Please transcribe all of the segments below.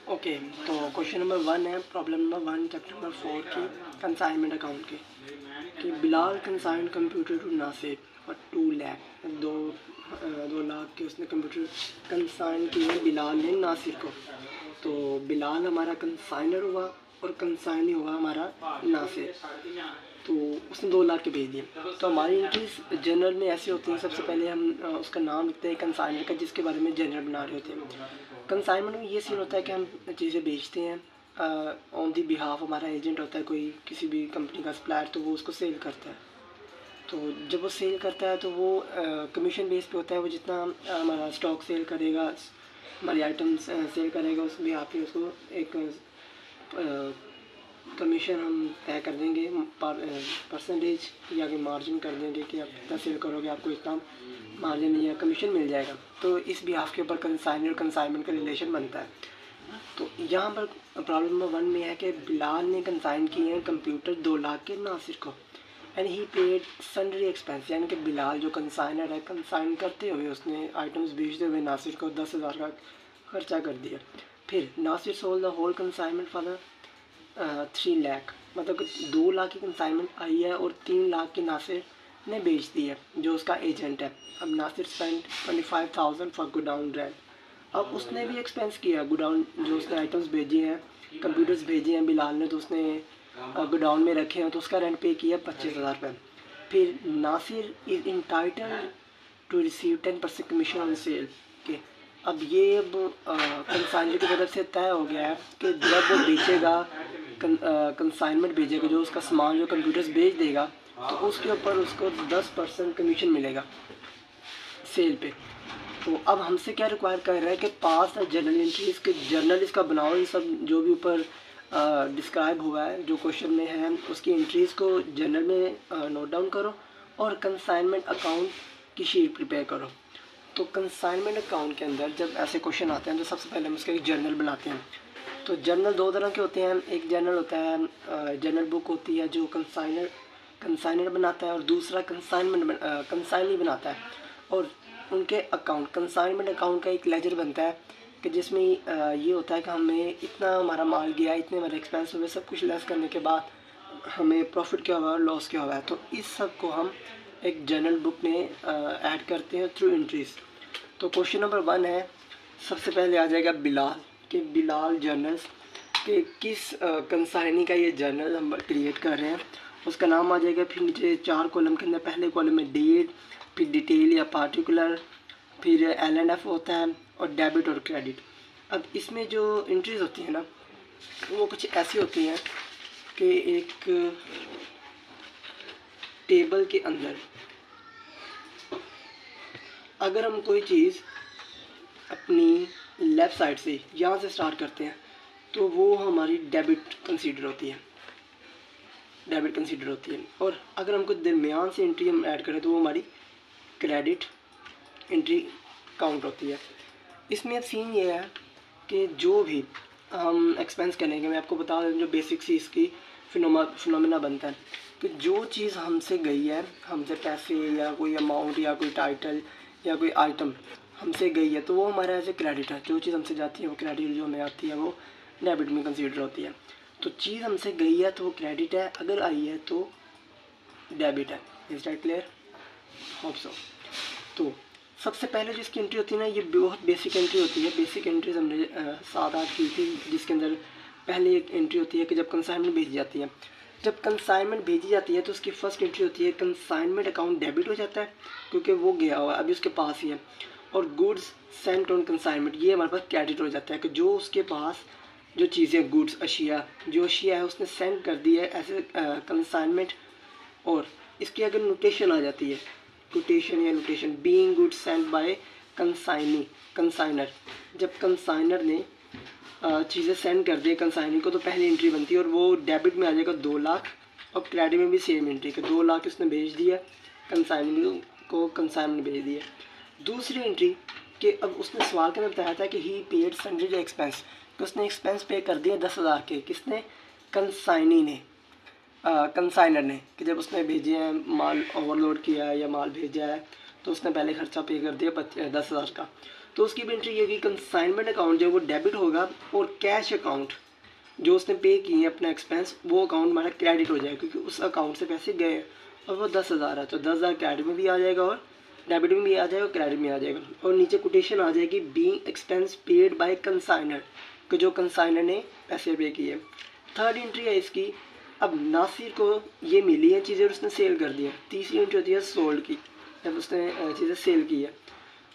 Okay, तो question number 1 है, problem number 1 chapter number 4 की कंसाइनमेंट अकाउंट की कि Bilal consign computer to Nasir for 2 lakh, 2 lakh के उसने कंप्यूटर कंसाइन किए बिलाल ने नासिर को। तो बिलाल हमारा कंसाइनर हुआ और कंसाइन हुआ हमारा नासिर। तो उसने 2 लाख के भेज दिए। तो हमारी एंट्रीज जनरल में ऐसे होती हैं, सबसे पहले हम उसका नाम लिखते हैं कंसाइनर का, जिसके बारे में जनरल बना रहे होते हैं। कंसाइनमेंट में ये सीन होता है कि हम चीज़ें बेचते हैं ऑन दी बिहाफ, हमारा एजेंट होता है कोई किसी भी कंपनी का सप्लायर, तो वो उसको सेल करता है। तो जब वो सेल करता है तो वो कमीशन बेस पे होता है। वो जितना हमारा स्टॉक सेल करेगा, हमारी आइटम्स सेल करेगा, उस बिहाफ पे उसको एक कमीशन हम तय कर देंगे, परसेंटेज या कि मार्जिन कर देंगे कि आप कितना सेल करोगे, आपको इतना मार्जिन या कमीशन मिल जाएगा। तो इस बिहाफ के ऊपर कंसाइनर और कंसाइनमेंट का रिलेशन बनता है। तो यहाँ पर प्रॉब्लम नंबर 1 में है कि बिलाल ने कंसाइन किए हैं कंप्यूटर 2 लाख के नासिर को, and he paid sundry expense, यानी कि बिलाल जो कंसाइनर है, कंसाइन करते हुए उसने आइटम्स बेचते हुए नासिर को 10,000 का खर्चा कर दिया। फिर Nasir sold the whole consignment for the 3 lakh, मतलब 2 लाख की कंसाइनमेंट आई है और 3 लाख की नासिर ने बेच दी है, जो उसका एजेंट है। अब Nasir spend 25,000 for godown rent. अब उसने भी एक्सपेंस किया गोडाउन, जो उसने आइटम्स भेजी हैं, कंप्यूटर्स भेजे हैं बिलाल ने, तो उसने गोडाउन में रखे हैं, तो उसका रेंट पे किया 25,000 रुपये। फिर Nasir is entitled to receive 10% commission on sale के। अब ये अब कंसाइनर की तरफ से तय हो गया है कि जब वो बेचेगा, कंसाइनमेंट भेजेगा, जो उसका सामान जो कंप्यूटर्स बेच देगा, तो उसके ऊपर उसको 10% कमीशन मिलेगा सेल पे। तो अब हमसे क्या रिक्वायर कर रहा है कि पास द जर्नल एंट्रीज के, जर्नल इसका बनाओ, ये सब जो भी ऊपर डिस्क्राइब हुआ है जो क्वेश्चन में है, उसकी एंट्रीज़ को जर्नल में नोट डाउन करो और कंसाइनमेंट अकाउंट की शीट प्रिपेयर करो। तो कंसाइनमेंट अकाउंट के अंदर जब ऐसे क्वेश्चन आते हैं तो सबसे पहले हम उसका एक जर्नल बनाते हैं। तो जर्नल 2 तरह के होते हैं, एक जर्नल होता है जर्नल बुक होती है जो कंसाइनर बनाता है, और दूसरा कंसाइनी बनाता है। और उनके अकाउंट, कंसाइनमेंट अकाउंट का एक लेजर बनता है कि जिसमें ये होता है कि हमें इतना हमारा माल गया, इतने हमारे एक्सपेंस हुए, सब कुछ लेस करने के बाद हमें प्रॉफिट क्या हुआ और लॉस क्या हुआ है। तो इस सब को हम एक जर्नल बुक में ऐड करते हैं थ्रू एंट्रीज। तो क्वेश्चन नंबर 1 है, सबसे पहले आ जाएगा बिलाल के बिलाल जर्नल्स के किस कंसाइनी का ये जर्नल हम क्रिएट कर रहे हैं, उसका नाम आ जाएगा। फिर नीचे 4 कॉलम के अंदर पहले कॉलम में डेट, फिर डिटेल या पार्टिकुलर, फिर LNF होता है, और डेबिट और क्रेडिट। अब इसमें जो एंट्रीज होती हैं ना, वो कुछ ऐसी होती हैं कि एक टेबल के अंदर अगर हम कोई चीज़ अपनी लेफ़्ट साइड से यहाँ से स्टार्ट करते हैं तो वो हमारी डेबिट कंसीडर होती है, और अगर हम कुछ दरमियान से एंट्री हम ऐड करें तो वो हमारी क्रेडिट एंट्री काउंट होती है। इसमें सीन ये है कि जो भी हम एक्सपेंस करेंगे, मैं आपको बता दूँ जो बेसिक सी इसकी फिनोमेना बनता है कि जो चीज़ हमसे गई है, हमसे पैसे या कोई अमाउंट या कोई टाइटल या कोई आइटम हमसे गई है, तो वो हमारा एज ए क्रेडिट है। जो चीज़ हमसे जाती है वो क्रेडिट, जो हमें आती है वो डेबिट में कंसीडर होती है। तो चीज़ हमसे गई है तो वो क्रेडिट है, अगर आई है तो डेबिट है। Is that clear? Hope so. तो सबसे पहले जो इसकी एंट्री होती है ना, ये बहुत बेसिक एंट्री होती है। बेसिक एंट्रीज हमने 7-8 की थी, जिसके अंदर पहले एक एंट्री होती है कि जब कंसाइनमेंट भेजी जाती है। जब कंसाइनमेंट भेजी जाती है तो उसकी फर्स्ट एंट्री होती है कंसाइनमेंट अकाउंट डेबिट हो जाता है, क्योंकि वो गया हुआ है, अभी उसके पास ही है। और गुड्स सेंट ऑन कंसाइनमेंट, ये हमारे पास क्रेडिट हो जाता है कि जो उसके पास जो चीज़ें, गुड्स, अशिया, जो अशिया है उसने सेंड कर दी है ऐसे कंसाइनमेंट। और इसकी अगर नोटेशन आ जाती है, notation being goods sent by consigner, जब कंसाइनर ने चीज़ें सेंड कर दी कंसाइनी को तो पहली एंट्री बनती है और वो डेबिट में आ जाएगा 2 लाख, और क्रेडिट में भी सेम एंट्री कि 2 लाख उसने भेज दिया कंसाइनी को, कंसाइनर भेज दिया। दूसरी एंट्री कि अब उसने सवाल के अंदर बताया था कि ही पेड सन्ड्री एक्सपेंस, कि उसने एक्सपेंस पे कर दिया 10,000 के। किसने? कंसाइनी ने, कंसाइनर ने, कि जब उसने भेजे हैं, माल ओवरलोड किया है या माल भेजा है तो उसने पहले खर्चा पे कर दिया 10,000 का। तो उसकी भी एंट्री ये होगी कंसाइनमेंट अकाउंट जो वो डेबिट होगा और कैश अकाउंट जो उसने पे किए हैं अपना एक्सपेंस वो अकाउंट हमारा क्रेडिट हो जाएगा क्योंकि उस अकाउंट से पैसे गए हैं और वो 10,000 है तो 10,000 क्रेडिट में भी आ जाएगा और डेबिट में भी आ जाएगा, क्रेडिट में आ जाएगा। और नीचे कोटेशन आ जाएगी being expense paid by consigner कि जो कंसाइनर ने पैसे पे किए। थर्ड एंट्री है इसकी, अब नासिर को ये मिली है चीज़ें और उसने सेल कर दिया। तीसरी एंट्री होती है सोल्ड की, जब उसने चीज़ें सेल की है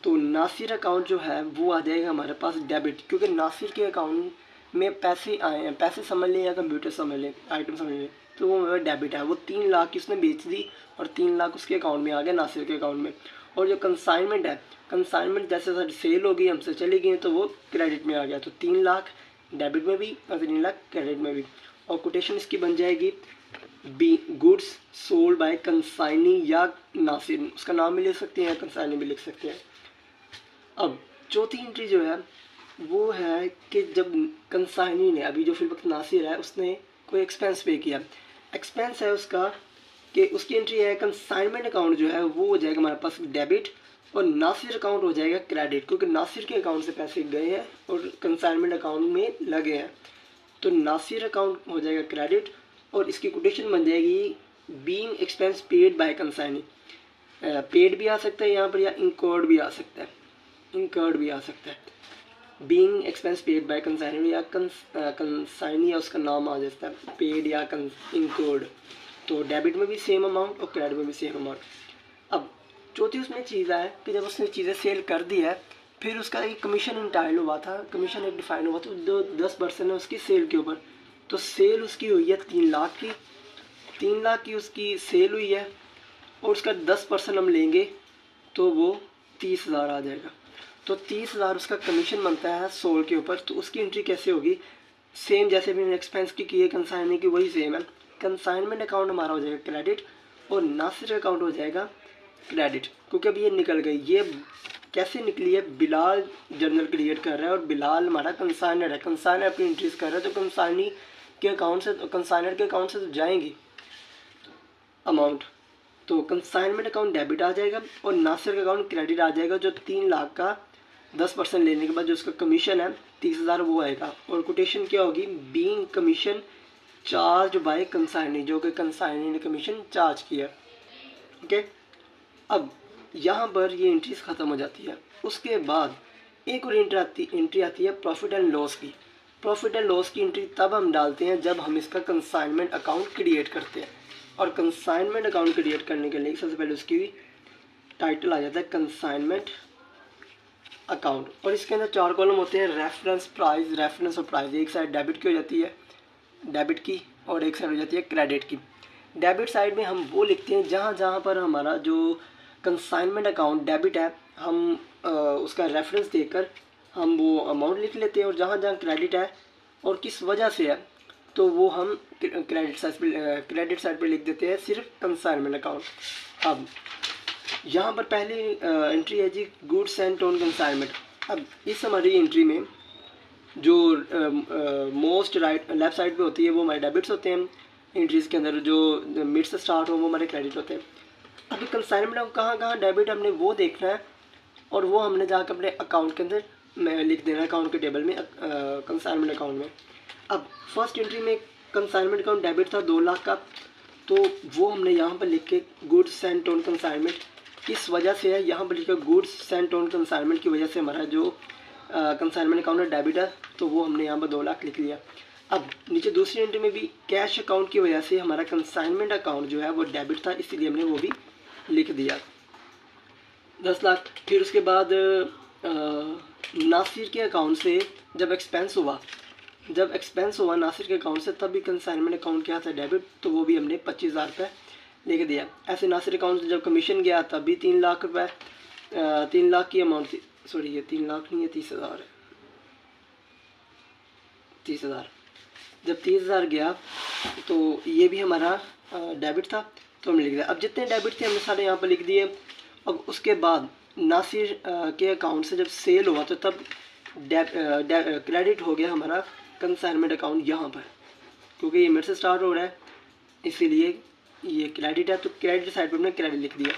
तो नासिर अकाउंट जो है वो आ जाएगा हमारे पास डेबिट, क्योंकि नासिर के अकाउंट में पैसे आए हैं, पैसे समझ लें या कंप्यूटर समझ लें, आइटम समझ लें, तो वो मेरा डेबिट है। वो 3 लाख की उसने बेच दी और 3 लाख उसके अकाउंट में आ गया, नासिर के अकाउंट में। और जो कंसाइनमेंट है, कंसाइनमेंट जैसे सर सेल हो गई, हमसे चली गई तो वो क्रेडिट में आ गया, तो 3 लाख डेबिट में भी और 3 लाख क्रेडिट में भी। और कोटेशन इसकी बन जाएगी B goods sold by consignee या नासिर, उसका नाम भी लिख सकते हैं या कंसाइनी भी लिख सकते हैं। अब चौथी एंट्री जो है वो है कि जब कंसाइनी ने, अभी जो फिल वक्त नासिर है, उसने कोई एक्सपेंस पे किया, एक्सपेंस है उसका कि उसकी एंट्री है कंसाइनमेंट अकाउंट जो है वो हो जाएगा हमारे पास डेबिट और नासिर अकाउंट हो जाएगा क्रेडिट, क्योंकि नासिर के अकाउंट से पैसे गए हैं और कंसाइनमेंट अकाउंट में लगे हैं, तो नासिर अकाउंट हो जाएगा क्रेडिट। और इसकी कोटेशन बन जाएगी being expense paid bye consignee, paid भी आ सकता है यहाँ पर या इंकर्ड भी आ सकता है, इंकर्ड भी आ सकता है। Being expense paid bye consignee या कंसाइनी या उसका नाम आ जाता है पेड या इंकर्ड, तो डेबिट में भी सेम अमाउंट और क्रेडिट में भी सेम अमाउंट। अब चौथी उसमें चीज़ है कि जब उसने चीज़ें सेल कर दी है फिर उसका एक कमीशन इंटाइल हुआ था, कमीशन एक डिफाइन हुआ था जो 10% है उसकी सेल के ऊपर, तो सेल उसकी हुई है 3 लाख की, 3 लाख की उसकी सेल हुई है और उसका 10% हम लेंगे तो वो 30,000 आ जाएगा, तो 30,000 उसका कमीशन बनता है सोल के ऊपर। तो उसकी एंट्री कैसे होगी, सेम जैसे भी एक्सपेंस की है कंसाइनी की वही सेम है। कंसाइनमेंट अकाउंट हमारा हो जाएगा क्रेडिट और नासिर अकाउंट हो जाएगा क्रेडिट, क्योंकि अब ये निकल गई। ये कैसे निकली है, बिलाल जर्नल क्रिएट कर रहा है और बिलाल हमारा कंसाइनर है, कंसाइनर अपनी एंट्रीज कर रहा है, तो कंसाइनी के अकाउंट से, कंसाइनर के अकाउंट से तो जाएंगी अमाउंट, तो कंसाइनमेंट अकाउंट डेबिट आ जाएगा और नासिर का अकाउंट क्रेडिट आ जाएगा, जो 3 लाख का 10% लेने के बाद जो उसका कमीशन है 30,000 वो आएगा। और कोटेशन क्या होगी, being commission charge by consignee, जो कि कंसाइनी ने कमीशन चार्ज किया। ओके, अब यहाँ पर ये एंट्रीज ख़त्म हो जाती है। उसके बाद एक और एंट्री आती है प्रॉफिट एंड लॉस की। प्रॉफिट एंड लॉस की एंट्री तब हम डालते हैं जब हम इसका कंसाइनमेंट अकाउंट क्रिएट करते हैं, और कंसाइनमेंट अकाउंट क्रिएट करने के लिए सबसे पहले उसकी टाइटल आ जाता है कंसाइनमेंट अकाउंट, और इसके अंदर 4 कॉलम होते हैं, रेफरेंस, प्राइस, रेफरेंस और प्राइस। एक साइड डेबिट की हो जाती है, डेबिट की, और एक साइड हो जाती है क्रेडिट की। डेबिट साइड में हम वो लिखते हैं जहाँ जहाँ पर हमारा जो कंसाइनमेंट अकाउंट डेबिट है हम उसका रेफरेंस देकर हम वो अमाउंट लिख लेते हैं, और जहाँ जहाँ क्रेडिट है और किस वजह से है तो वो हम क्रेडिट साइड पर लिख देते हैं सिर्फ कंसाइनमेंट अकाउंट। अब यहाँ पर पहली एंट्री है जी गुड्स एंड ऑन कंसाइनमेंट। अब इस हमारी एंट्री में जो मोस्ट राइट लेफ्ट साइड पे होती है वो हमारे डेबिट्स होते हैं, एंट्रीज के अंदर जो मिड से स्टार्ट हो वो हमारे क्रेडिट होते हैं। अभी कंसाइनमेंट कहाँ कहाँ डेबिट हमने वो देखना है, और वो हमने जाकर अपने अकाउंट के अंदर में लिख देना है, अकाउंट के टेबल में, कंसाइनमेंट अकाउंट में। अब फर्स्ट एंट्री में कंसाइनमेंट अकाउंट डेबिट था 2 लाख का, तो वो हमने यहाँ पर लिख के गुड्स सेंट ऑन कंसाइनमेंट, किस वजह से है यहाँ पर लिखा गुड्स सेंट ऑन कंसाइनमेंट की वजह से हमारा जो कंसाइनमेंट अकाउंट है डेबिट है, तो वो हमने यहाँ पर 2 लाख लिख लिया। अब नीचे दूसरी एंट्री में भी कैश अकाउंट की वजह से हमारा कंसाइनमेंट अकाउंट जो है वो डेबिट था, इसीलिए हमने वो भी लिख दिया 10 लाख। फिर उसके बाद नासिर के अकाउंट से जब एक्सपेंस हुआ नासिर के अकाउंट से, तब भी कंसाइनमेंट अकाउंट क्या था डेबिट, तो वो भी हमने 25,000 रुपये लेके दिया। ऐसे नासिर अकाउंट से जब कमीशन गया तब भी 3 लाख रुपये, 3 लाख की अमाउंट थी, सॉरी ये 3 लाख नहीं है 30,000 है, 30,000। जब 30,000 गया तो ये भी हमारा डेबिट था, तो हमने लिख दिया। अब जितने डेबिट थे हमने सारे यहाँ पर लिख दिए। अब उसके बाद नासिर के अकाउंट से जब सेल हुआ तो तब क्रेडिट हो गया हमारा कंसाइनमेंट अकाउंट यहाँ पर, क्योंकि ये मेरे से स्टार्ट हो रहा है इसीलिए ये क्रेडिट है, तो क्रेडिट साइड पर हमने क्रेडिट लिख दिया।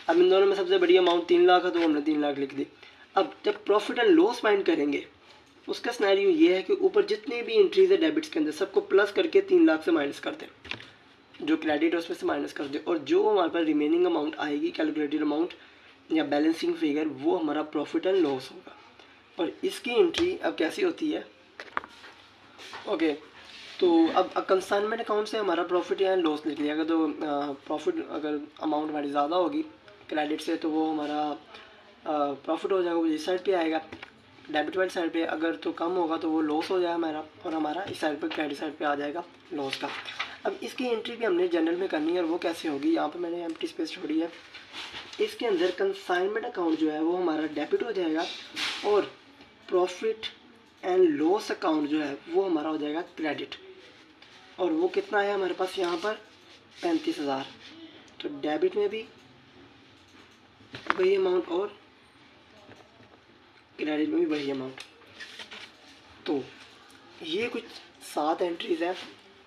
अब इन दोनों में सबसे बड़ी अमाउंट 3 लाख है तो हमने 3 लाख लिख दी। अब जब प्रॉफिट एंड लॉस फाइंड करेंगे उसका सिनेरियो ये है कि ऊपर जितने भी एंट्रीज है डेबिट्स के अंदर सबको प्लस करके 3 लाख से माइनस कर दें, जो क्रेडिट है उसमें से माइनस कर दें, और जो हमारे पास रिमेनिंग अमाउंट आएगी कैलकुलेटेड अमाउंट या बैलेंसिंग फिगर वो हमारा प्रॉफिट एंड लॉस होगा। और इसकी एंट्री अब कैसी होती है, ओके तो अब कंसाइनमेंट अकाउंट से हमारा प्रॉफिट या लॉस लिख लिया। अगर तो प्रॉफिट अगर अमाउंट हमारी ज़्यादा होगी क्रेडिट से तो वो हमारा प्रॉफिट हो जाएगा, वो इस साइड पे आएगा डेबिट वाली साइड पे। अगर तो कम होगा तो वो लॉस हो जाएगा हमारा, और हमारा इस साइड पे क्रेडिट साइड पे आ जाएगा लॉस का। अब इसकी एंट्री भी हमने जनरल में करनी है, और वो कैसे होगी, यहाँ पे मैंने एम्प्टी स्पेस छोड़ी है। इसके अंदर कंसाइनमेंट अकाउंट जो है वो हमारा डेबिट हो जाएगा, और प्रॉफिट एंड लॉस अकाउंट जो है वो हमारा हो जाएगा क्रेडिट। और वो कितना है हमारे पास यहाँ पर 35,000। तो डेबिट में भी वही अमाउंट और क्रेडिट में भी वही अमाउंट। तो ये कुछ 7 एंट्रीज है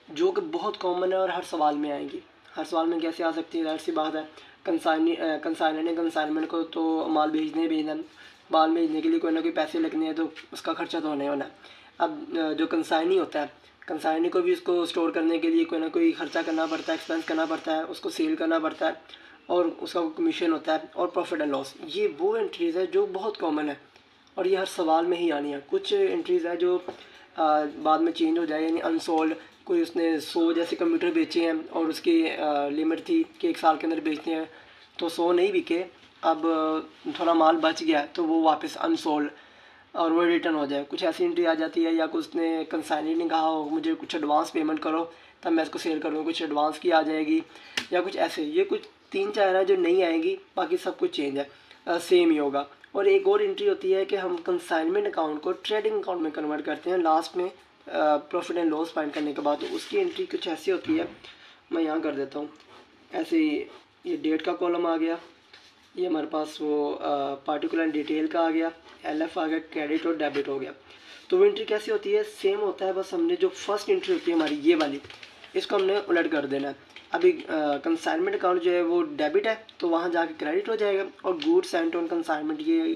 जो कि बहुत कॉमन है और हर सवाल में आएंगी। हर सवाल में कैसे आ सकती है, जाहिर सी बात है कंसाइनर ने कंसाइनमेंट को तो माल भेजना, माल भेजने के लिए कोई ना कोई पैसे लगने हैं तो उसका खर्चा तो होने होना है। अब जो कंसाइनी होता है, कंसाइनी को भी उसको स्टोर करने के लिए कोई ना कोई खर्चा करना पड़ता है, एक्सपेंस करना पड़ता है, उसको सेल करना पड़ता है, और उसका कमीशन होता है, और प्रॉफिट एंड लॉस। ये वो एंट्रीज़ है जो बहुत कॉमन है और ये हर सवाल में ही आनी है। कुछ एंट्रीज़ है जो बाद में चेंज हो जाए, यानी अनसोल्ड, कोई उसने 100 जैसे कंप्यूटर बेचे हैं और उसकी लिमिट थी कि 1 साल के अंदर बेचते हैं, तो 100 नहीं बिके, अब थोड़ा माल बच गया तो वो वापस अनसोल्ड और वो रिटर्न हो जाए, कुछ ऐसी एंट्री आ जाती है। या कुछ उसने कंसाइनी ने कहा हो मुझे कुछ एडवांस पेमेंट करो तब मैं इसको सेल करूँगा, कुछ एडवांस की आ जाएगी, या कुछ ऐसे। ये कुछ 3-4 है जो नहीं आएगी, बाकी सब कुछ चेंज है, सेम ही होगा। और एक और एंट्री होती है कि हम कंसाइनमेंट अकाउंट को ट्रेडिंग अकाउंट में कन्वर्ट करते हैं लास्ट में प्रॉफिट एंड लॉस फाइंड करने के बाद। तो उसकी एंट्री कुछ ऐसी होती है, मैं यहाँ कर देता हूँ ऐसे ही। ये डेट का कॉलम आ गया, ये हमारे पास वो पार्टिकुलर डिटेल का आ गया, LF आ गया, क्रेडिट और डेबिट हो गया। तो वो एंट्री कैसी होती है, सेम होता है, बस हमने जो फर्स्ट एंट्री होती है हमारी ये वाली, इसको हमने उलट कर देना है। अभी कंसाइनमेंट अकाउंट जो है वो डेबिट है तो वहाँ जाके क्रेडिट हो जाएगा, और गुड्स सेंट ऑन कंसाइनमेंट ये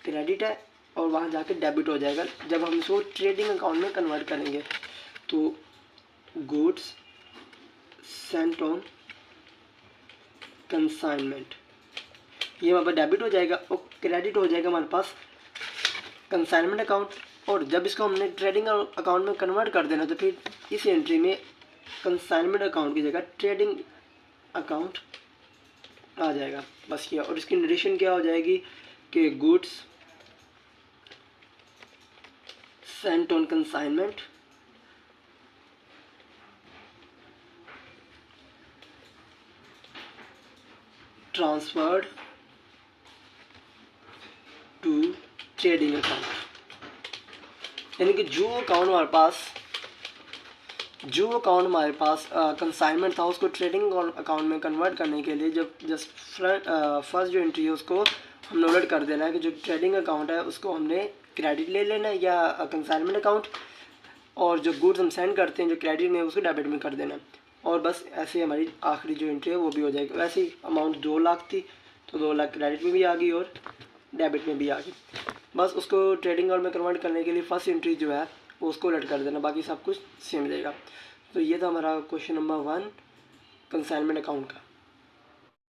क्रेडिट है और वहाँ जाके डेबिट हो जाएगा जब हम इसको ट्रेडिंग अकाउंट में कन्वर्ट करेंगे। तो गुड्स सेंट ऑन कंसाइनमेंट ये हमारे पास डेबिट हो जाएगा, और क्रेडिट हो जाएगा हमारे पास कंसाइनमेंट अकाउंट। और जब इसको हमने ट्रेडिंग अकाउंट में कन्वर्ट कर देना तो फिर इस एंट्री में कंसाइनमेंट अकाउंट की जगह ट्रेडिंग अकाउंट आ जाएगा, बस ये। और इसकी नरेशन क्या हो जाएगी कि goods sent on consignment transferred to trading account. यानी कि जो अकाउंट हमारे पास कंसाइनमेंट था उसको ट्रेडिंग अकाउंट में कन्वर्ट करने के लिए जब जस्ट फर्स्ट जो एंट्री है उसको हमने उलट कर देना है कि जो ट्रेडिंग अकाउंट है उसको हमने क्रेडिट ले लेना है या कंसाइनमेंट अकाउंट, और जो गुड्स हम सेंड करते हैं जो क्रेडिट में उसको डेबिट में कर देना है। और बस ऐसे हमारी आखिरी जो एंट्री है वो भी हो जाएगी। वैसे ही अमाउंट 2 लाख थी तो 2 लाख क्रेडिट में भी आ गई और डेबिट में भी आ गई। बस उसको ट्रेडिंग अकाउंट में कन्वर्ट करने के लिए फर्स्ट एंट्री जो है वो उसको उलट कर देना, बाकी सब कुछ सेम रहेगा। तो ये था हमारा क्वेश्चन नंबर 1 कंसाइनमेंट अकाउंट का।